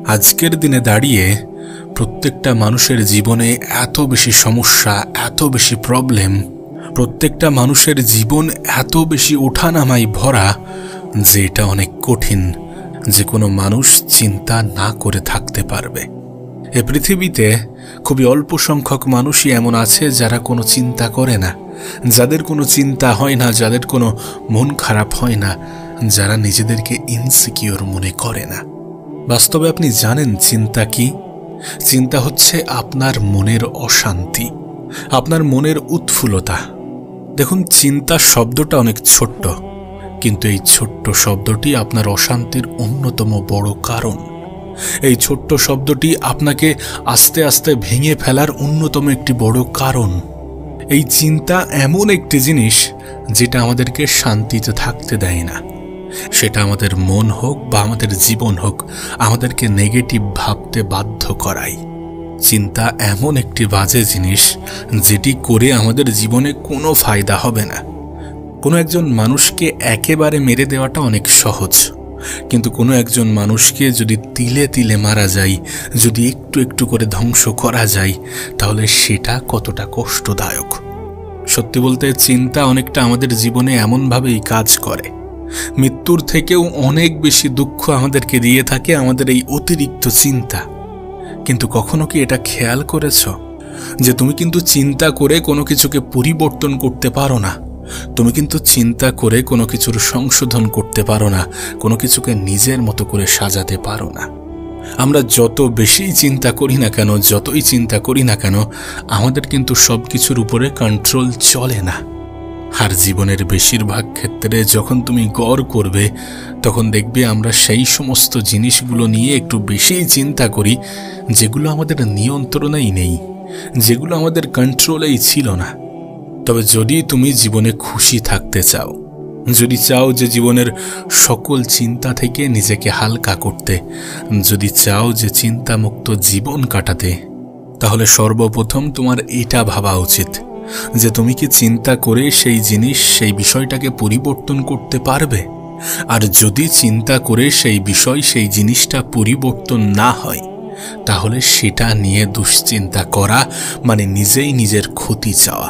আজকের দিনে দাঁড়িয়ে প্রত্যেকটা মানুষের জীবনে এত বেশি সমস্যা, এত বেশি প্রবলেম, প্রত্যেকটা মানুষের জীবন এত বেশি ওঠানামায় ভরা যে এটা অনেক কঠিন যে কোনো মানুষ চিন্তা না করে থাকতে পারবে। এ পৃথিবীতে খুবই অল্প সংখ্যক মানুষই এমন আছে যারা কোনো চিন্তা করে না, যাদের কোনো চিন্তা হয় না, যাদের কোনো মন খারাপ হয় না, যারা নিজেদেরকে ইনসিকিউর মনে করে না। বাস্তবে আপনি জানেন চিন্তা কি? চিন্তা হচ্ছে আপনার মনের অশান্তি, আপনার মনের উৎফুল্লতা। দেখুন, চিন্তা শব্দটা অনেক ছোট্ট, কিন্তু এই ছোট্ট শব্দটি আপনার অশান্তির অন্যতম বড় কারণ। এই ছোট্ট শব্দটি আপনাকে আস্তে আস্তে ভেঙে ফেলার অন্যতম একটি বড় কারণ। এই চিন্তা এমন একটি জিনিস যেটা আমাদেরকে শান্তিতে থাকতে দেয় না। সেটা আমাদের মন হোক বা আমাদের জীবন হোক, আমাদেরকে নেগেটিভ ভাবতে বাধ্য করায়। চিন্তা এমন একটি বাজে জিনিস যেটি করে আমাদের জীবনে কোনো ফায়দা হবে না। কোনো একজন মানুষকে একেবারে মেরে দেওয়াটা অনেক সহজ, কিন্তু কোনো একজন মানুষকে যদি তিলে তিলে মারা যায়, যদি একটু একটু করে ধ্বংস করা যায়, তাহলে সেটা কতটা কষ্টদায়ক। সত্যি বলতে চিন্তা অনেকটা আমাদের জীবনে এমনভাবেই কাজ করে। মৃত্যুর থেকেও অনেক বেশি দুঃখ আমাদেরকে দিয়ে থাকে আমাদের এই অতিরিক্ত চিন্তা। কিন্তু কখনো কি এটা খেয়াল করেছ যে তুমি কিন্তু চিন্তা করে কোনো কিছুকে পরিবর্তন করতে পারো না? তুমি কিন্তু চিন্তা করে কোনো কিছুর সংশোধন করতে পারো না, কোনো কিছুকে নিজের মতো করে সাজাতে পারো না। আমরা যত বেশি চিন্তা করি না কেন, যতই চিন্তা করি না কেন, আমাদের কিন্তু সব কিছুর উপরে কন্ট্রোল চলে না। আর জীবনের বেশিরভাগ ক্ষেত্রে যখন তুমি গড় করবে, তখন দেখবে আমরা সেই সমস্ত জিনিসগুলো নিয়ে একটু বেশিই চিন্তা করি যেগুলো আমাদের নিয়ন্ত্রণেই নেই, যেগুলো আমাদের কন্ট্রোলেই ছিল না। তবে যদি তুমি জীবনে খুশি থাকতে চাও, যদি চাও যে জীবনের সকল চিন্তা থেকে নিজেকে হালকা করতে, যদি চাও যে চিন্তামুক্ত জীবন কাটাতে, তাহলে সর্বপ্রথম তোমার এটা ভাবা উচিত যে তুমি কি চিন্তা করে সেই জিনিস, সেই বিষয়টাকে পরিবর্তন করতে পারবে? আর যদি চিন্তা করে সেই বিষয়, সেই জিনিসটা পরিবর্তন না হয়, তাহলে সেটা নিয়ে দুশ্চিন্তা করা মানে নিজেই নিজের ক্ষতি চাওয়া।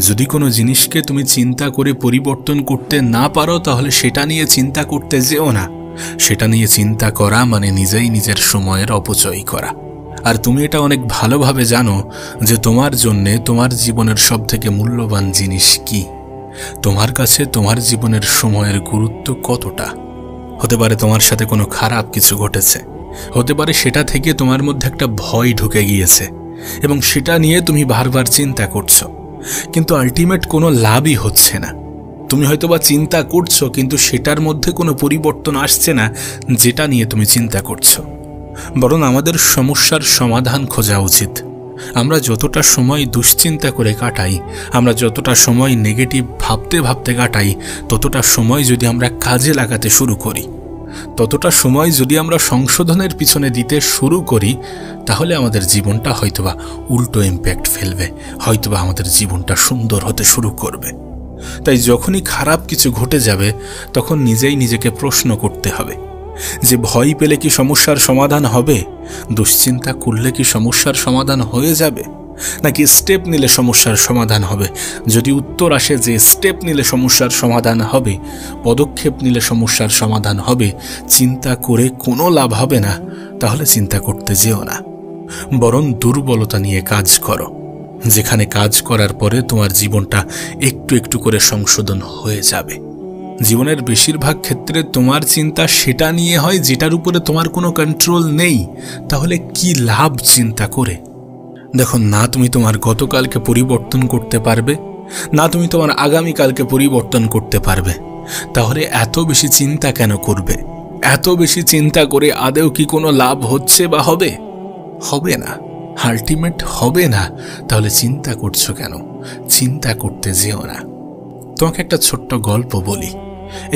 যদি কোনো জিনিসকে তুমি চিন্তা করে পরিবর্তন করতে না পারো, তাহলে সেটা নিয়ে চিন্তা করতে যেও না। সেটা নিয়ে চিন্তা করা মানে নিজেই নিজের সময়ের অপচয় করা। আর তুমি এটা অনেক ভালোভাবে জানো যে তোমার জন্যে তোমার জীবনের সবথেকে মূল্যবান জিনিস কি। তোমার কাছে তোমার জীবনের সময়ের গুরুত্ব কতটা। হতে পারে তোমার সাথে কোনো খারাপ কিছু ঘটেছে, হতে পারে সেটা থেকে তোমার মধ্যে একটা ভয় ঢুকে গিয়েছে এবং সেটা নিয়ে তুমি বারবার চিন্তা করছো, কিন্তু আলটিমেট কোনো লাভই হচ্ছে না। তুমি হয়তোবা চিন্তা করছো, কিন্তু সেটার মধ্যে কোনো পরিবর্তন আসছে না যেটা নিয়ে তুমি চিন্তা করছো। বরং আমাদের সমস্যার সমাধান খোঁজা উচিত। আমরা যতটা সময় দুশ্চিন্তা করে কাটাই, আমরা যতটা সময় নেগেটিভ ভাবতে ভাবতে কাটাই, ততটা সময় যদি আমরা কাজে লাগাতে শুরু করি, ততটা সময় যদি আমরা সংশোধনের পিছনে দিতে শুরু করি, তাহলে আমাদের জীবনটা হয়তোবা উল্টো ইম্প্যাক্ট ফেলবে, হয়তোবা আমাদের জীবনটা সুন্দর হতে শুরু করবে। তাই যখনই খারাপ কিছু ঘটে যাবে, তখন নিজেই নিজেকে প্রশ্ন করতে হবে যে ভয় পেলে কি সমস্যার সমাধান হবে? দুশ্চিন্তা করলে কি সমস্যার সমাধান হয়ে যাবে? নাকি স্টেপ নিলে সমস্যার সমাধান হবে? যদি উত্তর আসে যে স্টেপ নিলে সমস্যার সমাধান হবে, পদক্ষেপ নিলে সমস্যার সমাধান হবে, চিন্তা করে কোনো লাভ হবে না, তাহলে চিন্তা করতে যেও না। বরং দুর্বলতা নিয়ে কাজ করো, যেখানে কাজ করার পরে তোমার জীবনটা একটু একটু করে সংশোধন হয়ে যাবে। জীবনের বেশিরভাগ ক্ষেত্রে তোমার চিন্তা সেটা নিয়ে হয় যেটার উপরে তোমার কোনো কন্ট্রোল নেই। তাহলে কি লাভ চিন্তা করে? দেখো, না তুমি তোমার গতকালকে পরিবর্তন করতে পারবে, না তুমি তোমার আগামীকালকে পরিবর্তন করতে পারবে। তাহলে এত বেশি চিন্তা কেন করবে? এত বেশি চিন্তা করে আদেও কি কোনো লাভ হচ্ছে বা হবে? হবে না, আলটিমেট হবে না। তাহলে চিন্তা করছো কেন? চিন্তা করতে যেও না। তোমাকে একটা ছোট্ট গল্প বলি।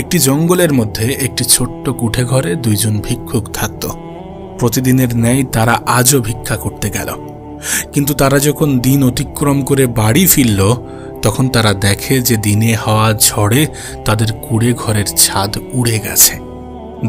একটি জঙ্গলের মধ্যে একটি ছোট্ট কুঠে ঘরে দুইজন ভিক্ষুক থাকত। প্রতিদিনের ন্যায় তারা আজও ভিক্ষা করতে গেল। কিন্তু তারা যখন দিন অতিক্রম করে বাড়ি ফিরল, তখন তারা দেখে যে দিনে হওয়া ঝড়ে তাদের কুড়ে ঘরের ছাদ উড়ে গেছে।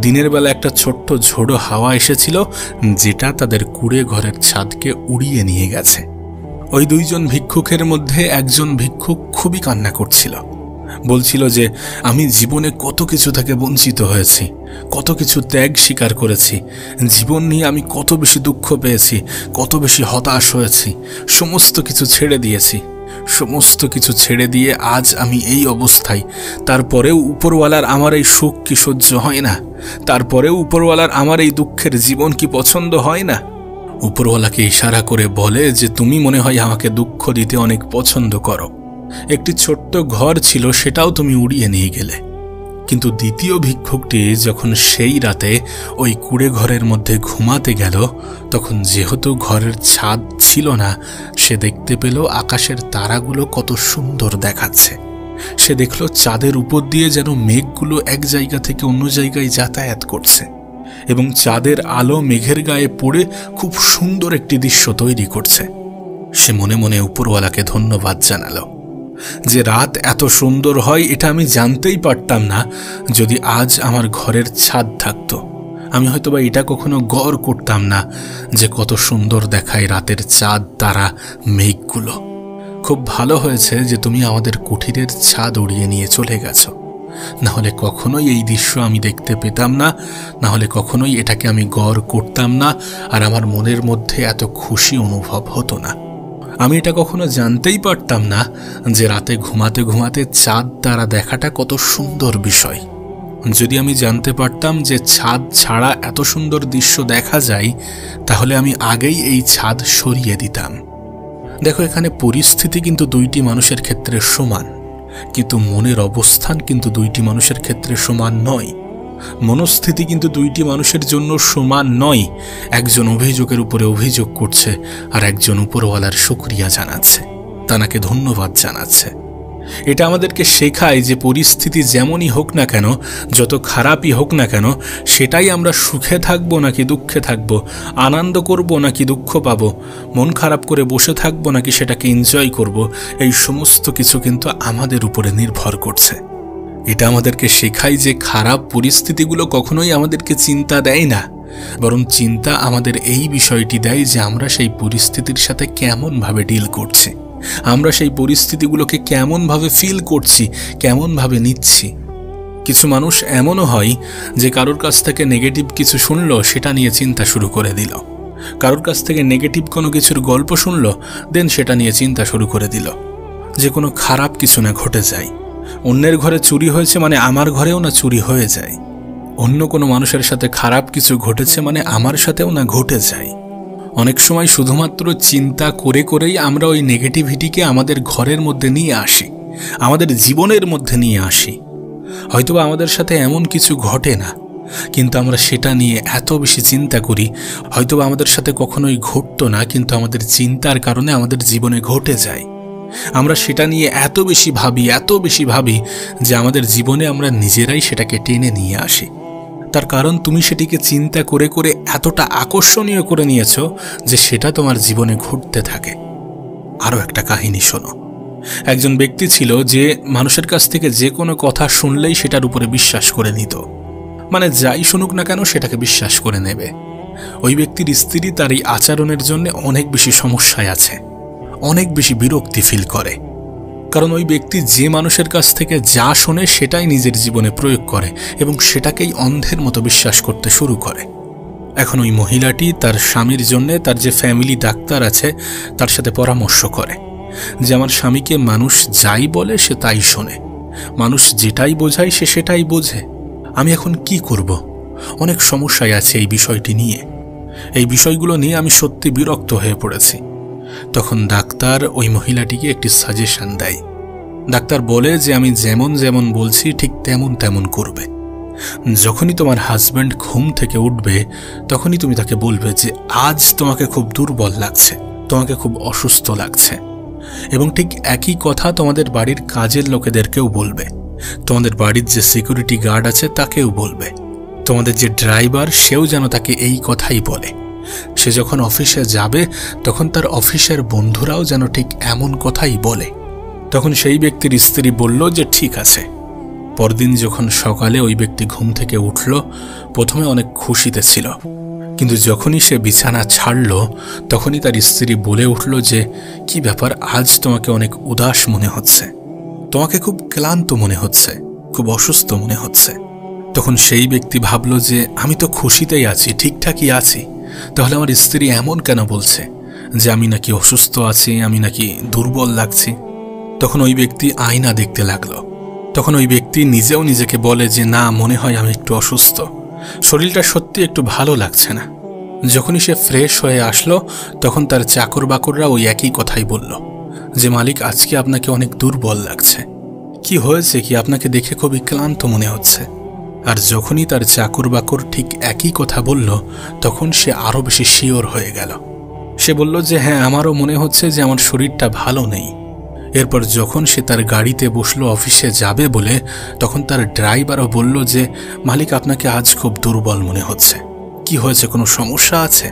দিনের বেলা একটা ছোট্ট ঝোড়ো হাওয়া এসেছিল, যেটা তাদের কুঁড়ে ঘরের ছাদকে উড়িয়ে নিয়ে গেছে। ওই দুইজন ভিক্ষুকের মধ্যে একজন ভিক্ষুক খুবই কান্না করছিল। বলছিল যে আমি জীবনে কত কিছু থেকে বঞ্চিত হয়েছি, কত কিছু ত্যাগ স্বীকার করেছি, জীবন নিয়ে আমি কত বেশি দুঃখ পেয়েছি, কত বেশি হতাশ হয়েছি, সমস্ত কিছু ছেড়ে দিয়েছি। সমস্ত কিছু ছেড়ে দিয়ে আজ আমি এই অবস্থায়। তারপরেও উপরওয়ালার আমার এই সুখ কি সহ্য হয় না? তারপরেও উপরওয়ালার আমার এই দুঃখের জীবন কি পছন্দ হয় না? উপরওয়ালাকে ইশারা করে বলে যে তুমি মনে হয় আমাকে দুঃখ দিতে অনেক পছন্দ করো। একটি ছোট্ট ঘর ছিল, সেটাও তুমি উড়িয়ে নিয়ে গেলে। কিন্তু দ্বিতীয় ভিক্ষুকটি যখন সেই রাতে ওই কুঁড়ে ঘরের মধ্যে ঘুমাতে গেল, তখন যেহেতু ঘরের ছাদ ছিল না, সে দেখতে পেল আকাশের তারাগুলো কত সুন্দর দেখাচ্ছে। সে দেখল চাঁদের উপর দিয়ে যেন মেঘগুলো এক জায়গা থেকে অন্য জায়গায় যাতায়াত করছে, এবং চাঁদের আলো মেঘের গায়ে পড়ে খুব সুন্দর একটি দৃশ্য তৈরি করছে। সে মনে মনে উপরওয়ালাকে ধন্যবাদ জানালো যে রাত এত সুন্দর হয় এটা আমি জানতেই পারতাম না যদি আজ আমার ঘরের ছাদ থাকতো। আমি হয়তোবা এটা কখনো গৌর করতাম না যে কত সুন্দর দেখায় রাতের চাঁদ, তারা, মেঘগুলো। খুব ভালো হয়েছে যে তুমি আমাদের কুঠিরের ছাদ উড়িয়ে নিয়ে চলে গেছো, না হলে কখনোই এই দৃশ্য আমি দেখতে পেতাম না, না হলে কখনোই এটাকে আমি গৌর করতাম না, আর আমার মনের মধ্যে এত খুশি অনুভব হতো না। আমি এটা কখনো জানতেই পারতাম না যে রাতে ঘুমাতে ঘুমাতে চাঁদ তারা দেখাটা কত সুন্দর বিষয়। যদি আমি জানতে পারতাম যে ছাদ ছাড়া এত সুন্দর দৃশ্য দেখা যায়, তাহলে আমি আগেই এই ছাদ সরিয়ে দিতাম। দেখো, এখানে পরিস্থিতি কিন্তু দুইটি মানুষের ক্ষেত্রে সমান, কিন্তু মনের অবস্থান কিন্তু দুইটি মানুষের ক্ষেত্রে সমান নয়। মনস্থিতি কিন্তু দুইটি মানুষের জন্য সমান নয়। একজন অভিযোগের উপরে অভিযোগ করছে, আর একজন উপরওয়ালার শুকরিয়া জানাচ্ছে, তাকে ধন্যবাদ জানাচ্ছে। এটা আমাদেরকে শেখায় যে পরিস্থিতি যেমনই হোক না কেন, যত খারাপই হোক না কেন, সেটাই আমরা সুখে থাকবো নাকি দুঃখে থাকবো, আনন্দ করব নাকি দুঃখ পাবো, মন খারাপ করে বসে থাকবো নাকি সেটাকে এনজয় করব, এই সমস্ত কিছু কিন্তু আমাদের উপরে নির্ভর করছে। এটা আমাদেরকে শেখায় যে খারাপ পরিস্থিতিগুলো কখনোই আমাদেরকে চিন্তা দেয় না, বরং চিন্তা আমাদের এই বিষয়টি দেয় যে আমরা সেই পরিস্থিতির সাথে কেমনভাবে ডিল করছি, আমরা সেই পরিস্থিতিগুলোকে কেমনভাবে ফিল করছি, কেমনভাবে নিচ্ছি। কিছু মানুষ এমনও হয় যে কারোর কাছ থেকে নেগেটিভ কিছু শুনলো, সেটা নিয়ে চিন্তা শুরু করে দিল। কারোর কাছ থেকে নেগেটিভ কোনো কিছুর গল্প শুনলো, দেন সেটা নিয়ে চিন্তা শুরু করে দিল যে কোনো খারাপ কিছু না ঘটে যায়। অন্যের ঘরে চুরি হয়েছে মানে আমার ঘরেও না চুরি হয়ে যায়। অন্য কোনো মানুষের সাথে খারাপ কিছু ঘটেছে মানে আমার সাথেও না ঘটে যায়। অনেক সময় শুধুমাত্র চিন্তা করে করেই আমরা ওই নেগেটিভিটিকে আমাদের ঘরের মধ্যে নিয়ে আসি, আমাদের জীবনের মধ্যে নিয়ে আসি। হয়তোবা আমাদের সাথে এমন কিছু ঘটে না, কিন্তু আমরা সেটা নিয়ে এত বেশি চিন্তা করি। হয়তোবা আমাদের সাথে কখনোই ঘটতো না, কিন্তু আমাদের চিন্তার কারণে আমাদের জীবনে ঘটে যায়। আমরা সেটা নিয়ে এত বেশি ভাবি যে আমাদের জীবনে আমরা নিজেরাই সেটাকে টেনে নিয়ে আসি। তার কারণ তুমি সেটিকে চিন্তা করে করে এতটা আকর্ষণীয় করে নিয়েছো যে সেটা তোমার জীবনে ঘটতে থাকে। আরও একটা কাহিনী শোনো। একজন ব্যক্তি ছিল যে মানুষের কাছ থেকে যে কোনো কথা শুনলেই সেটার উপরে বিশ্বাস করে নিত, মানে যাই শুনুক না কেন সেটাকে বিশ্বাস করে নেবে। ওই ব্যক্তির স্ত্রী তার এই আচরণের জন্য অনেক বেশি সমস্যায় আছে, অনেক বেশি বিরক্তি ফিল করে, কারণ ওই ব্যক্তি যে মানুষের কাছ থেকে যা শোনে সেটাই নিজের জীবনে প্রয়োগ করে এবং সেটাকেই অন্ধের মতো বিশ্বাস করতে শুরু করে। এখন ওই মহিলাটি তার স্বামীর জন্যে তার যে ফ্যামিলি ডাক্তার আছে তার সাথে পরামর্শ করে যে আমার স্বামীকে মানুষ যাই বলে সে তাই শোনে, মানুষ যেটাই বোঝায় সে সেটাই বোঝে, আমি এখন কি করব? অনেক সমস্যায় আছে এই বিষয়টি নিয়ে, এই বিষয়গুলো নিয়ে আমি সত্যি বিরক্ত হয়ে পড়েছি। তখন ডাক্তার ওই মহিলাটিকে একটি সাজেশন দেয়। ডাক্তার বলে যে আমি যেমন যেমন বলছি ঠিক তেমন তেমন করবে। যখনই তোমার হাজব্যান্ড ঘুম থেকে উঠবে তখনই তুমি তাকে বলবে যে আজ তোমাকে খুব দুর্বল লাগছে, তোমাকে খুব অসুস্থ লাগছে, এবং ঠিক একই কথা তোমাদের বাড়ির কাজের লোকেদেরকেও বলবে, তোমাদের বাড়ির যে সিকিউরিটি গার্ড আছে তাকেও বলবে, তোমাদের যে ড্রাইভার সেও যেন তাকে এই কথাই বলে। সে যখন অফিসে যাবে তখন তার অফিসের বন্ধুরাও যেন ঠিক এমন কথাই বলে। তখন সেই ব্যক্তির স্ত্রী বলল যে ঠিক আছে, পরদিন যখন সকালে ওই ব্যক্তি ঘুম থেকে উঠল, প্রথমে অনেক খুশিতে ছিল, কিন্তু যখনই সে বিছানা ছাড়ল তখনই তার স্ত্রী বলে উঠল যে, কি ব্যাপার, আজ তোমাকে অনেক উদাস মনে হচ্ছে, তোমাকে খুব ক্লান্ত মনে হচ্ছে, খুব অসুস্থ মনে হচ্ছে। তখন সেই ব্যক্তি ভাবল যে আমি তো খুশিতেই আছি, ঠিকঠাকই আছি, তাহলে আমার স্ত্রী এমন কেন বলছে যে আমি নাকি অসুস্থ আছি, আমি নাকি দুর্বল লাগছি। তখন ওই ব্যক্তি আয়না দেখতে লাগলো। তখন ওই ব্যক্তি নিজেও নিজেকে বলে যে না, মনে হয় আমি একটু অসুস্থ, শরীরটা সত্যি একটু ভালো লাগছে না। যখনই সে ফ্রেশ হয়ে আসলো তখন তার চাকর বাকররা ওই একই কথাই বলল যে মালিক, আজকে আপনাকে অনেক দুর্বল লাগছে, কি হয়েছে কি, আপনাকে দেখে খুবই ক্লান্ত মনে হচ্ছে। আর যখনই তার চাকর বাকর ঠিক একই কথা বলল তখন সে আরও বেশি শিওর হয়ে গেল। সে বলল যে হ্যাঁ, আমারও মনে হচ্ছে যে আমার শরীরটা ভালো নেই। এরপর যখন সে তার গাড়িতে বসলো অফিসে যাবে বলে, তখন তার ড্রাইভারও বলল যে মালিক, আপনাকে আজ খুব দুর্বল মনে হচ্ছে, কি হয়েছে, কোনো সমস্যা আছে?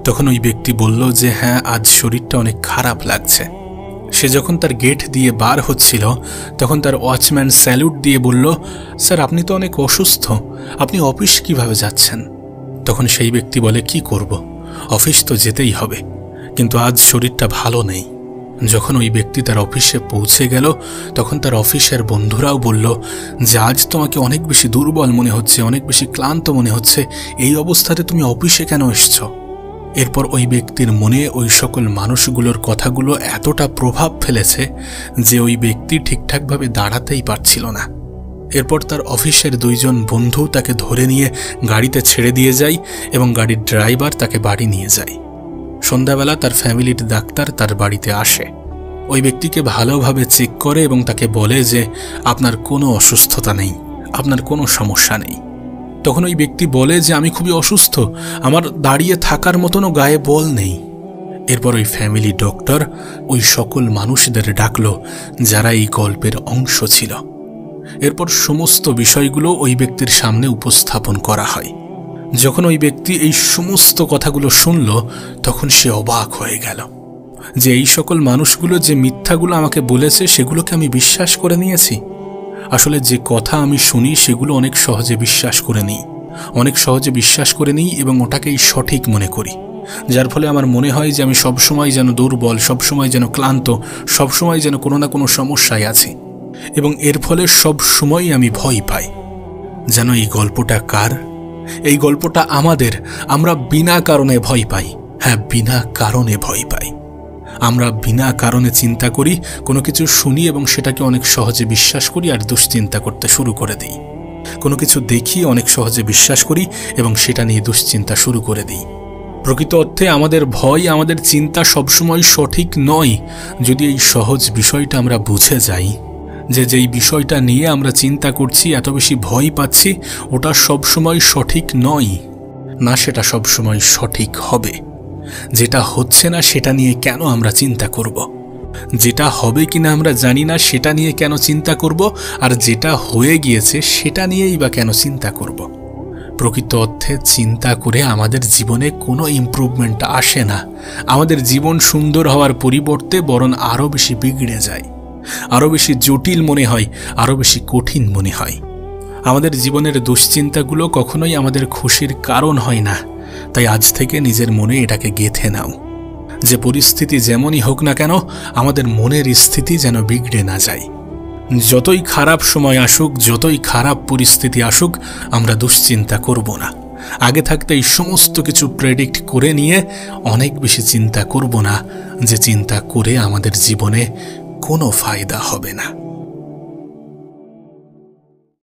তখন ওই ব্যক্তি বলল যে হ্যাঁ, আজ শরীরটা অনেক খারাপ লাগছে। সে যখন তার গেট দিয়ে বার হচ্ছিল তখন তার ওয়াচম্যান স্যালুট দিয়ে বলল, স্যার, আপনি তো অনেক অসুস্থ, আপনি অফিস কিভাবে যাচ্ছেন? তখন সেই ব্যক্তি বলে, কি করব, অফিস তো যেতেই হবে, কিন্তু আজ শরীরটা ভালো নেই। যখন ওই ব্যক্তি তার অফিসে পৌঁছে গেল তখন তার অফিসের বন্ধুরাও বলল যে আজ তোমাকে অনেক বেশি দুর্বল মনে হচ্ছে, অনেক বেশি ক্লান্ত মনে হচ্ছে, এই অবস্থাতে তুমি অফিসে কেন এসছো? এরপর ওই ব্যক্তির মনে ওই সকল মানুষগুলোর কথাগুলো এতটা প্রভাব ফেলেছে যে ওই ব্যক্তি ঠিকঠাকভাবে দাঁড়াতেই পারছিল না। এরপর তার অফিসের দুইজন বন্ধু তাকে ধরে নিয়ে গাড়িতে ছেড়ে দিয়ে যায় এবং গাড়ির ড্রাইভার তাকে বাড়ি নিয়ে যায়। সন্ধ্যাবেলা তার ফ্যামিলির ডাক্তার তার বাড়িতে আসে, ওই ব্যক্তিকে ভালোভাবে চেক করে এবং তাকে বলে যে আপনার কোনো অসুস্থতা নেই, আপনার কোনো সমস্যা নেই। তখন ওই ব্যক্তি বলে যে আমি খুবই অসুস্থ, আমার দাঁড়িয়ে থাকার মতনও গায়ে বল নেই। এরপর ওই ফ্যামিলি ডক্টর ওই সকল মানুষদের ডাকলো যারা এই গল্পের অংশ ছিল। এরপর সমস্ত বিষয়গুলো ওই ব্যক্তির সামনে উপস্থাপন করা হয়। যখন ওই ব্যক্তি এই সমস্ত কথাগুলো শুনল তখন সে অবাক হয়ে গেল যে এই সকল মানুষগুলো যে মিথ্যাগুলো আমাকে বলেছে সেগুলোকে আমি বিশ্বাস করে নিয়েছি। আসলে যে কথা আমি শুনি সেগুলো অনেক সহজে বিশ্বাস করে নিই এবং ওটাকেই সঠিক মনে করি, যার ফলে আমার মনে হয় যে আমি সবসময় যেন দুর্বল, সবসময় যেন ক্লান্ত, সবসময় যেন কোনো না কোনো সমস্যায় আছি এবং এর ফলে সব সময় আমি ভয় পাই। যেন এই গল্পটা কার? এই গল্পটা আমাদের। আমরা বিনা কারণে ভয় পাই, হ্যাঁ, বিনা কারণে ভয় পাই। আমরা বিনা কারণে চিন্তা করি, কোনো কিছু শুনি এবং সেটাকে অনেক সহজে বিশ্বাস করি আর দুশ্চিন্তা করতে শুরু করে দিই। কোনো কিছু দেখি, অনেক সহজে বিশ্বাস করি এবং সেটা নিয়ে দুশ্চিন্তা শুরু করে দিই। প্রকৃত অর্থে আমাদের ভয়, আমাদের চিন্তা সবসময় সঠিক নয় যদি এই সহজ বিষয়টা আমরা বুঝে যাই যে যেই বিষয়টা নিয়ে আমরা চিন্তা করছি, এত বেশি ভয় পাচ্ছি, ওটা সবসময় সঠিক নয়, না সেটা সবসময় সঠিক হবে। যেটা হচ্ছে না সেটা নিয়ে কেন আমরা চিন্তা করব? যেটা হবে কিনা আমরা জানি না সেটা নিয়ে কেন চিন্তা করব? আর যেটা হয়ে গিয়েছে সেটা নিয়েই বা কেন চিন্তা করব? প্রকৃত অর্থে চিন্তা করে আমাদের জীবনে কোনো ইমপ্রুভমেন্ট আসে না। আমাদের জীবন সুন্দর হওয়ার পরিবর্তে বরং আরও বেশি বিগড়ে যায়, আরও বেশি জটিল মনে হয়, আরও বেশি কঠিন মনে হয়। আমাদের জীবনের দুশ্চিন্তাগুলো কখনোই আমাদের খুশির কারণ হয় না। তাই আজ থেকে নিজের মনে এটাকে গেঁথে নাও যে পরিস্থিতি যেমনই হোক না কেন আমাদের মনের স্থিতি যেন বিগড়ে না যায়। যতই খারাপ সময় আসুক, যতই খারাপ পরিস্থিতি আসুক, আমরা দুশ্চিন্তা করব না। আগে থাকতে এই সমস্ত কিছু প্রেডিক্ট করে নিয়ে অনেক বেশি চিন্তা করব না, যে চিন্তা করে আমাদের জীবনে কোনো ফায়দা হবে না।